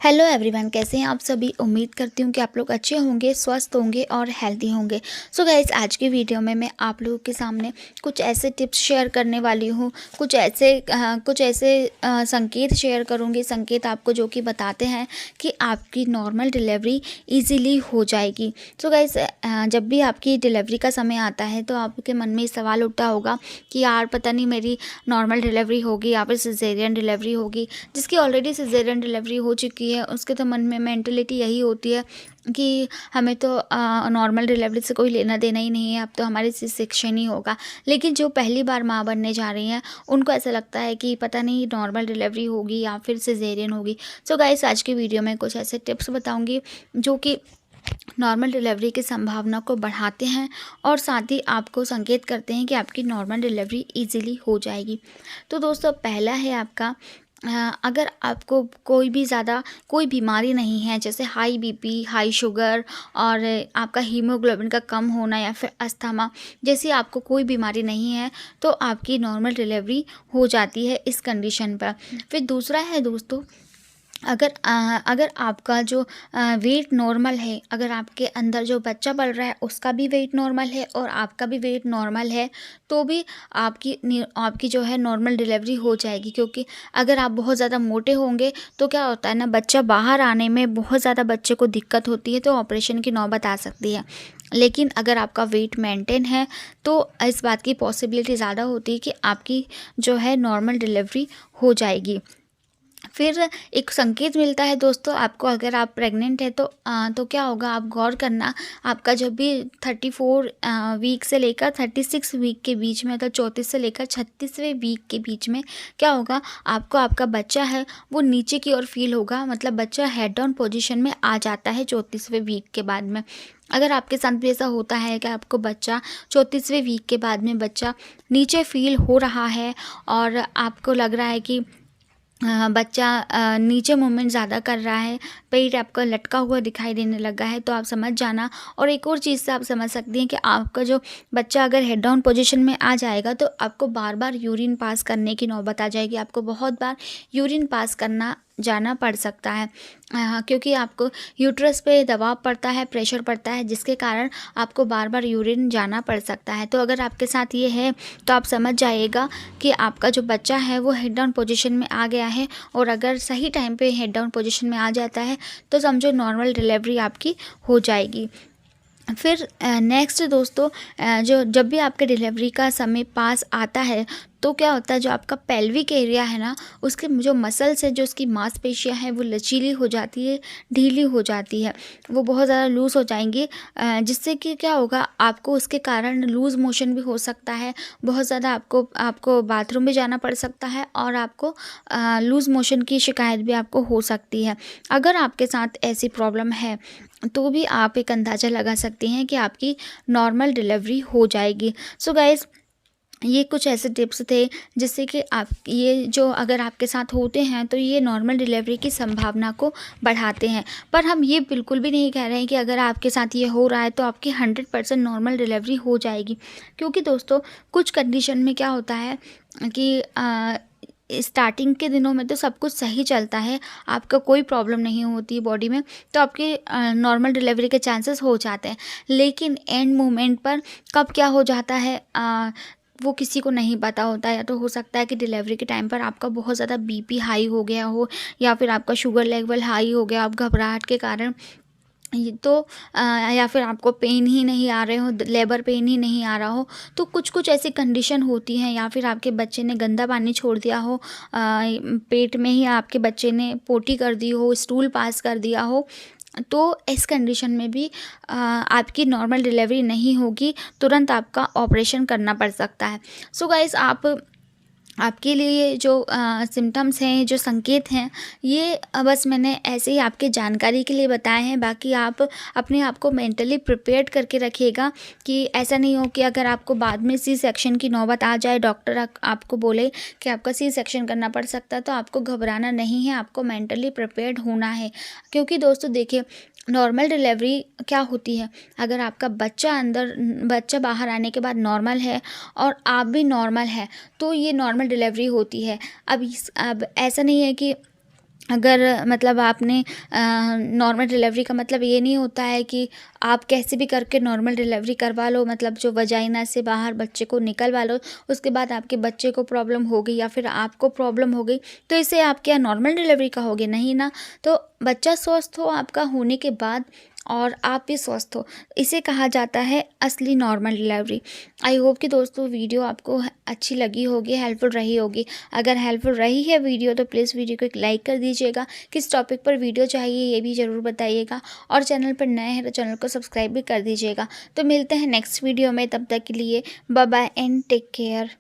Hello everyone, कैसे हैं आप सभी। उम्मीद करती हूँ कि आप लोग अच्छे होंगे, स्वस्थ होंगे और हेल्दी होंगे। सो गाइस, आज की वीडियो में मैं आप लोगों के सामने कुछ ऐसे टिप्स शेयर करने वाली हूँ। कुछ ऐसे संकेत शेयर करूँगी, संकेत आपको जो कि बताते हैं कि आपकी नॉर्मल डिलीवरी इजीली हो जाएगी। सो गाइस, जब भी आपकी डिलीवरी का समय आता है तो आपके मन में सवाल उठता होगा कि यार पता नहीं मेरी नॉर्मल डिलीवरी होगी या फिर सिजेरियन डिलीवरी होगी। जिसकी ऑलरेडी सिजेरियन डिलीवरी हो चुकी है उसके तो मन में मेंटलिटी यही होती है कि हमें तो नॉर्मल डिलीवरी से कोई लेना देना ही नहीं है, अब तो हमारी सी सेक्शन ही होगा। लेकिन जो पहली बार माँ बनने जा रही हैं उनको ऐसा लगता है कि पता नहीं नॉर्मल डिलीवरी होगी या फिर सिजेरियन होगी। सो गाइस, आज की वीडियो में कुछ ऐसे टिप्स बताऊंगी जो कि नॉर्मल डिलीवरी की संभावना को बढ़ाते हैं और साथ ही आपको संकेत करते हैं कि आपकी नॉर्मल डिलीवरी इजीली हो जाएगी। तो दोस्तों, पहला है आपका, अगर आपको कोई बीमारी नहीं है, जैसे हाई बीपी, हाई शुगर और आपका हीमोग्लोबिन का कम होना या फिर अस्थमा जैसी आपको कोई बीमारी नहीं है, तो आपकी नॉर्मल डिलीवरी हो जाती है इस कंडीशन पर। फिर दूसरा है दोस्तों, अगर आपका जो वेट नॉर्मल है, अगर आपके अंदर जो बच्चा पल रहा है उसका भी वेट नॉर्मल है और आपका भी वेट नॉर्मल है, तो भी आपकी जो है नॉर्मल डिलीवरी हो जाएगी। क्योंकि अगर आप बहुत ज़्यादा मोटे होंगे तो क्या होता है ना, बच्चा बाहर आने में बहुत ज़्यादा बच्चे को दिक्कत होती है, तो ऑपरेशन की नौबत आ सकती है। लेकिन अगर आपका वेट मेंटेन है तो इस बात की पॉसिबिलिटी ज़्यादा होती है कि आपकी जो है नॉर्मल डिलीवरी हो जाएगी। फिर एक संकेत मिलता है दोस्तों आपको, अगर आप प्रेग्नेंट है तो क्या होगा, आप गौर करना। आपका जब भी 34 वीक से लेकर 36 वीक के बीच में, मतलब 34 से लेकर 36वें वीक के बीच में क्या होगा, आपको आपका बच्चा है वो नीचे की ओर फील होगा, मतलब बच्चा हेड डाउन पोजीशन में आ जाता है 34वें वीक के बाद में। अगर आपके साथ भी ऐसा होता है कि आपको बच्चा 34वें वीक के बाद में बच्चा नीचे फील हो रहा है और आपको लग रहा है कि बच्चा नीचे मूवमेंट ज़्यादा कर रहा है, पेट आपका लटका हुआ दिखाई देने लगा है, तो आप समझ जाना। और एक और चीज़ से आप समझ सकती हैं कि आपका जो बच्चा अगर हेड डाउन पोजीशन में आ जाएगा तो आपको बार बार यूरिन पास करने की नौबत आ जाएगी, आपको बहुत बार यूरिन पास करना जाना पड़ सकता है। क्योंकि आपको यूट्रस पे दबाव पड़ता है, प्रेशर पड़ता है, जिसके कारण आपको बार बार यूरिन जाना पड़ सकता है। तो अगर आपके साथ ये है तो आप समझ जाइएगा कि आपका जो बच्चा है वो हेड डाउन पोजीशन में आ गया है। और अगर सही टाइम पे हेड डाउन पोजीशन में आ जाता है तो समझो नॉर्मल डिलीवरी आपकी हो जाएगी। फिर नेक्स्ट दोस्तों, जो जब भी आपके डिलीवरी का समय पास आता है तो क्या होता है, जो आपका पेल्विक एरिया है ना, उसके जो मसल्स है, जो उसकी मांसपेशियां हैं वो लचीली हो जाती है, ढीली हो जाती है, वो बहुत ज़्यादा लूज़ हो जाएंगी। जिससे कि क्या होगा, आपको उसके कारण लूज़ मोशन भी हो सकता है, बहुत ज़्यादा आपको बाथरूम भी जाना पड़ सकता है और आपको लूज़ मोशन की शिकायत भी आपको हो सकती है। अगर आपके साथ ऐसी प्रॉब्लम है तो भी आप एक अंदाज़ा लगा सकते हैं कि आपकी नॉर्मल डिलीवरी हो जाएगी। सो गाइज़, ये कुछ ऐसे टिप्स थे जिससे कि आप ये जो अगर आपके साथ होते हैं तो ये नॉर्मल डिलीवरी की संभावना को बढ़ाते हैं। पर हम ये बिल्कुल भी नहीं कह रहे हैं कि अगर आपके साथ ये हो रहा है तो आपकी 100% नॉर्मल डिलीवरी हो जाएगी। क्योंकि दोस्तों, कुछ कंडीशन में क्या होता है कि स्टार्टिंग के दिनों में तो सब कुछ सही चलता है, आपका कोई प्रॉब्लम नहीं होती बॉडी में, तो आपके नॉर्मल डिलीवरी के चांसेस हो जाते हैं। लेकिन एंड मोमेंट पर कब क्या हो जाता है, वो किसी को नहीं पता होता है। या तो हो सकता है कि डिलीवरी के टाइम पर आपका बहुत ज़्यादा बीपी हाई हो गया हो या फिर आपका शुगर लेवल हाई हो गया, आप घबराहट के कारण ये तो या फिर आपको पेन ही नहीं आ रहे हो, लेबर पेन ही नहीं आ रहा हो, तो कुछ कुछ ऐसी कंडीशन होती हैं। या फिर आपके बच्चे ने गंदा पानी छोड़ दिया हो, पेट में ही आपके बच्चे ने पोटी कर दी हो, स्टूल पास कर दिया हो, तो इस कंडीशन में भी आपकी नॉर्मल डिलीवरी नहीं होगी, तुरंत आपका ऑपरेशन करना पड़ सकता है। सो गाइस, आपके लिए जो सिम्टम्स हैं, जो संकेत हैं, ये बस मैंने ऐसे ही आपके जानकारी के लिए बताए हैं। बाकी आप अपने आप को मेंटली प्रिपेयर्ड करके रखिएगा कि ऐसा नहीं हो कि अगर आपको बाद में सी सेक्शन की नौबत आ जाए, डॉक्टर आपको बोले कि आपका सी सेक्शन करना पड़ सकता है, तो आपको घबराना नहीं है, आपको मेंटली प्रिपेयर्ड होना है। क्योंकि दोस्तों देखिए, नॉर्मल डिलीवरी क्या होती है, अगर आपका बच्चा बाहर आने के बाद नॉर्मल है और आप भी नॉर्मल है तो ये नॉर्मल डिलीवरी होती है। अब ऐसा नहीं है कि अगर मतलब आपने नॉर्मल डिलीवरी का मतलब ये नहीं होता है कि आप कैसे भी करके नॉर्मल डिलीवरी करवा लो, मतलब जो वजाइना से बाहर बच्चे को निकलवा लो, उसके बाद आपके बच्चे को प्रॉब्लम हो गई या फिर आपको प्रॉब्लम हो गई, तो इससे आप क्या नॉर्मल डिलीवरी कहोगे? नहीं ना। तो बच्चा स्वस्थ हो आपका होने के बाद और आप भी स्वस्थ हो, इसे कहा जाता है असली नॉर्मल डिलीवरी। आई होप कि दोस्तों वीडियो आपको अच्छी लगी होगी, हेल्पफुल रही होगी। अगर हेल्पफुल रही है वीडियो तो प्लीज़ वीडियो को एक लाइक कर दीजिएगा। किस टॉपिक पर वीडियो चाहिए ये भी ज़रूर बताइएगा, और चैनल पर नए हैं तो चैनल को सब्सक्राइब भी कर दीजिएगा। तो मिलते हैं नेक्स्ट वीडियो में, तब तक के लिए bye bye and take care.